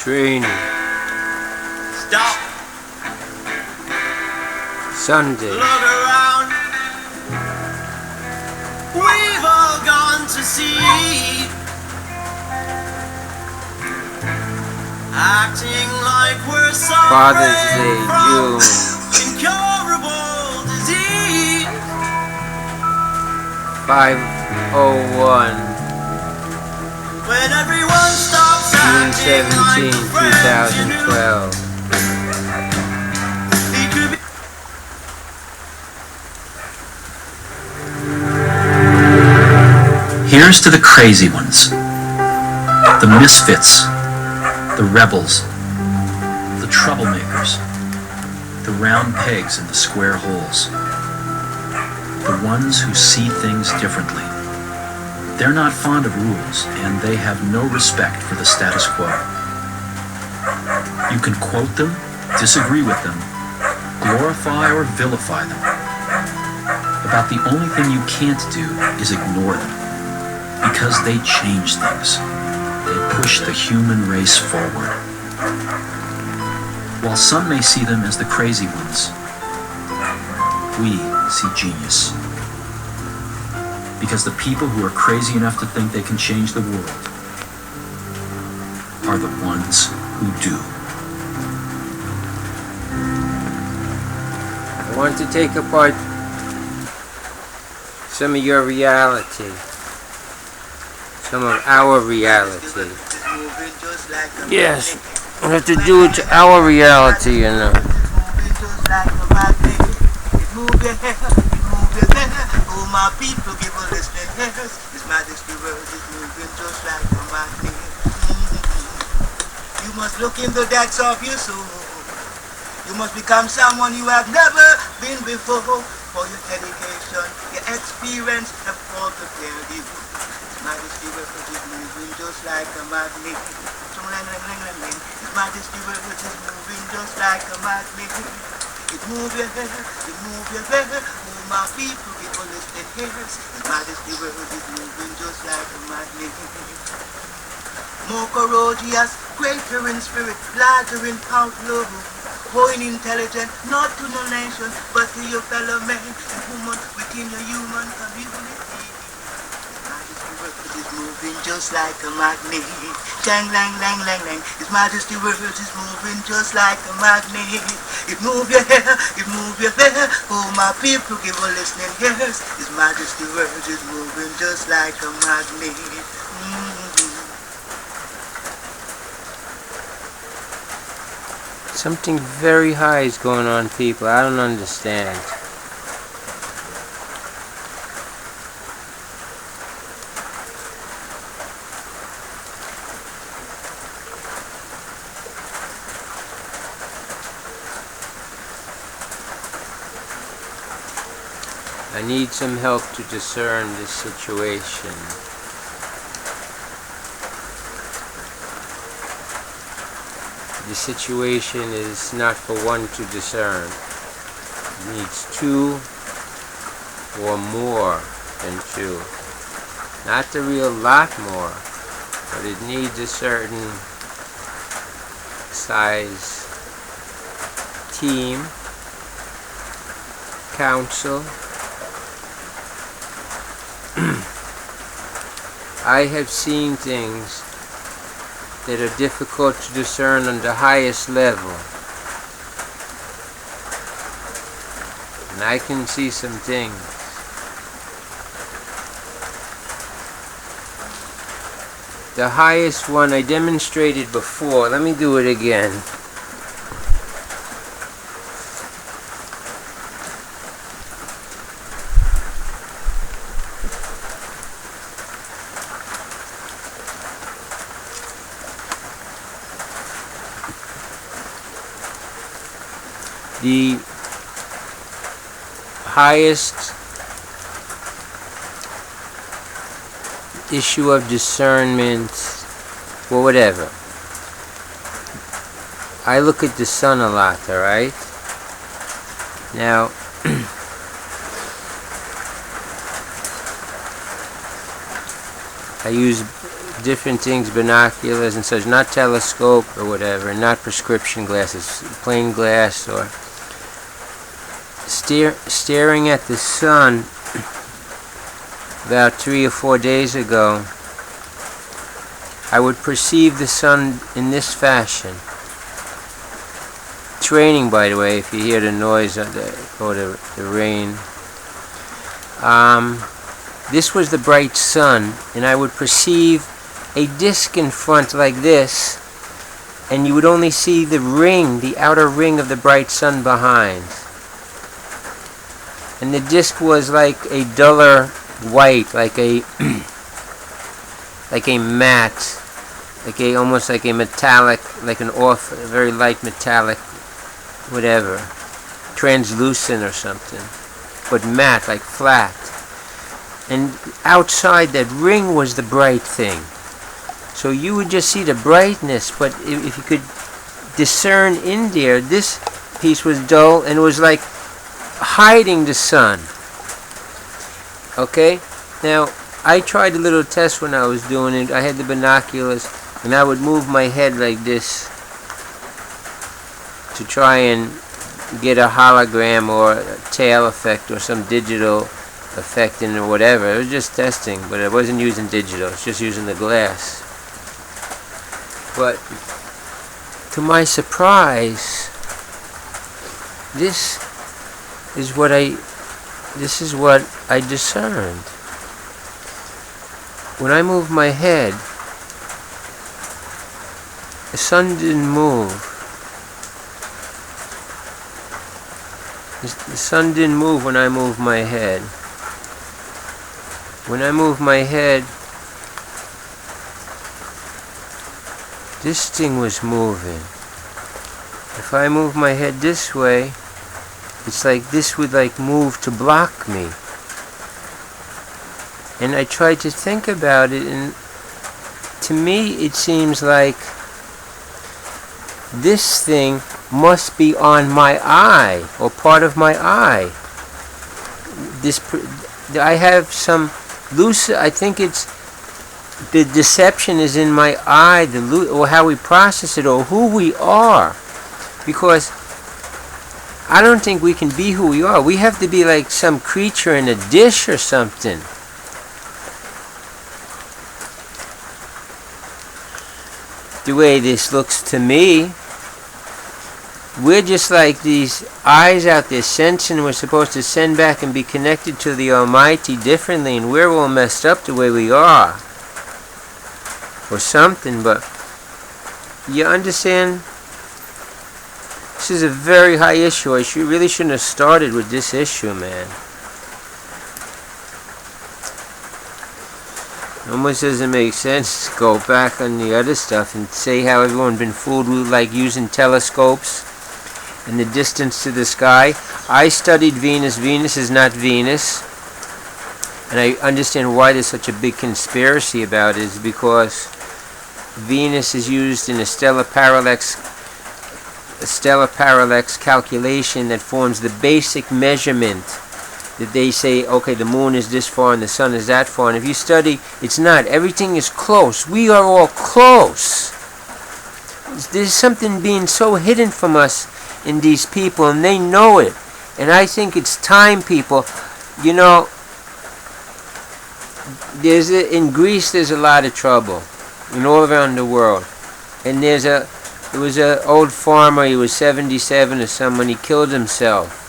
Training. Stop. Sunday. Look around. We've all gone to sea. Acting like we're Father's Day, suffering from June. incurable disease. 5:01. When everyone stops June acting 17, like friends, you know, 2012. it could be. Here's to the crazy ones, the misfits, the rebels, the troublemakers, the round pegs in the square holes, the ones who see things differently. They're not fond of rules, and they have no respect for the status quo. You can quote them, disagree with them, glorify or vilify them. About the only thing you can't do is ignore them, because they change things. They push the human race forward. While some may see them as the crazy ones, we see genius. Because the people who are crazy enough to think they can change the world are the ones who do. I want to take apart some of your reality. Some of our reality. Yes, we have to do it to our reality, you know. Oh, my people, give a listening ears. His Majesty world is moving just like a magnet. You must look in the depths of your soul. You must become someone you have never been before. For your dedication, your experience, have all prepared you. His Majesty world is moving just like a magnet. His Majesty world is moving just like a magnet. It move your hair, it move your hair. Oh, my people, give a listening ears. His Majesty world is moving just like a magnet. More courageous, greater in spirit, larger in outlook. More in intelligent, not to the nation, but to your fellow man and woman within your human community. His Majesty world is moving just like a magnet. Chang lang lang lang lang. His Majesty world is moving just like a magnet. It move your hair, it move your hair. Oh, my people, give a listening ears. His Majesty world is moving just like a magnet. Something very high is going on, people. I don't understand. I need some help to discern this situation. The situation is not for one to discern. It needs two or more than two. Not a real lot more, but it needs a certain size team, council. I have seen things that are difficult to discern on the highest level. And I can see some things. The highest one I demonstrated before. Let me do it again. The highest issue of discernment, or whatever. I look at the sun a lot, alright? Now, I use different things, binoculars and such, not telescope or whatever, not prescription glasses, plain glass, or staring at the sun about 3 or 4 days ago, I would perceive the sun in this fashion. It's raining, by the way, if you hear the noise of the rain. This was the bright sun, and I would perceive a disc in front like this, and you would only see the ring, the outer ring of the bright sun behind. And the disc was like a duller white, like a matte, almost like a metallic, like a very light metallic, whatever, translucent or something, but matte, like flat. And outside that ring was the bright thing. So you would just see the brightness, but if you could discern in there, this piece was dull and it was like hiding the sun. Okay? Now, I tried a little test when I was doing it. I had the binoculars, and I would move my head like this to try and get a hologram or a tail effect or some digital effect in or whatever. It was just testing, but I wasn't using digital. It's just using the glass. But to my surprise, this is what I discerned. When I moved my head, the sun didn't move. The sun didn't move when I moved my head. When I moved my head, this thing was moving. If I move my head this way, it's like this would like move to block me. And I tried to think about it, and to me it seems like this thing must be on my eye, or part of my eye. I have some lucid, I think it's, the deception is in my eye, or how we process it, or who we are. Because I don't think we can be who we are. We have to be like some creature in a dish or something. The way this looks to me, we're just like these eyes out there sensing. We're supposed to send back and be connected to the Almighty differently, and we're all messed up the way we are, or something. But you understand, this is a very high issue. I really shouldn't have started with this issue, man. It almost doesn't make sense to go back on the other stuff and say how everyone's been fooled with, like using telescopes and the distance to the sky. I studied Venus. Venus is not Venus. And I understand why there's such a big conspiracy about it, is because Venus is used in a stellar parallax calculation that forms the basic measurement that they say, okay, the moon is this far and the sun is that far. And if you study, it's not. Everything is close. We are all close. There's something being so hidden from us in these people, and they know it. And I think it's time, people. You know, in Greece there's a lot of trouble, and all around the world. And there was an old farmer. He was 77 or someone. He killed himself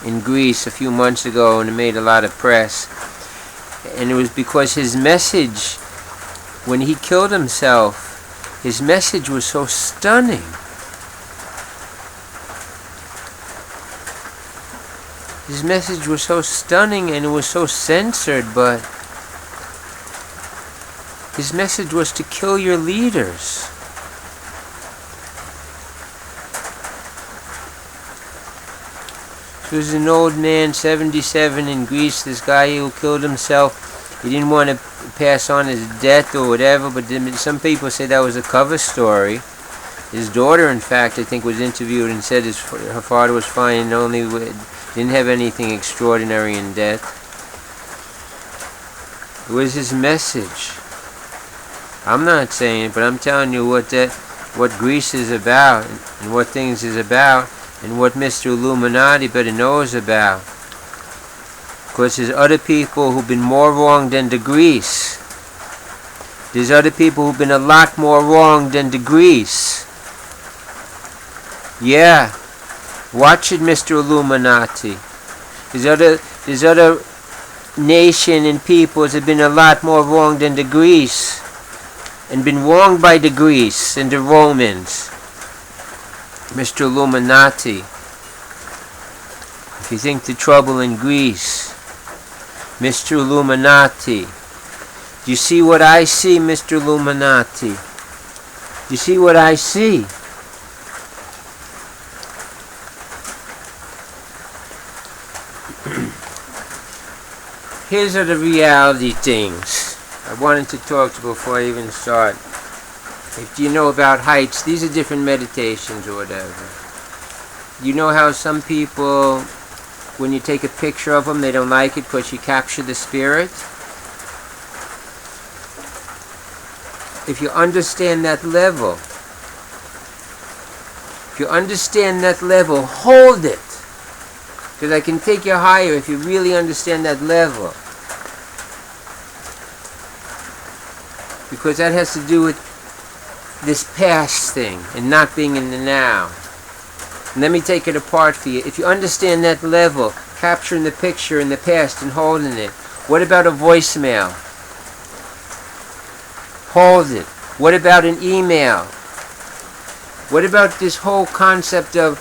in Greece a few months ago, and it made a lot of press. And it was because his message, when he killed himself, his message was so stunning. His message was so stunning, and it was so censored, but his message was to kill your leaders. There was an old man, 77, in Greece, this guy who killed himself. He didn't want to pass on his death or whatever, but some people say that was a cover story. His daughter, in fact, I think, was interviewed and said her father was fine and only didn't have anything extraordinary in death. It was his message. I'm not saying it, but I'm telling you what Greece is about, and what things is about, and what Mr. Illuminati better knows about. Because there's other people who've been more wrong than the Greece. There's other people who've been a lot more wrong than the Greece. Yeah. Watch it, Mr. Illuminati. There's other nation and peoples have been a lot more wrong than the Greece. And been wronged by the Greece and the Romans. Mr. Illuminati. If you think the trouble in Greece, Mr. Illuminati. Do you see what I see, Mr. Illuminati? Do you see what I see? Here's are the reality things I wanted to talk to before I even start. If you know about heights, these are different meditations or whatever. You know how some people, when you take a picture of them, they don't like it because you capture the spirit? If you understand that level, hold it. Because I can take you higher if you really understand that level. Because that has to do with this past thing and not being in the now. And let me take it apart for you. If you understand that level, capturing the picture in the past and holding it, what about a voicemail? Hold it. What about an email? What about this whole concept of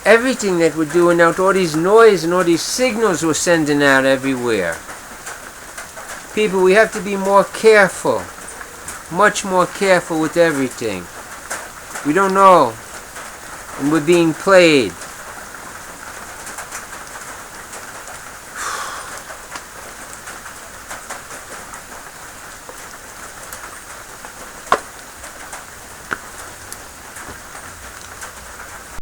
everything that we're doing out, all these noise and all these signals we're sending out everywhere? People, we have to be more careful. Much more careful with everything. We don't know. And we're being played.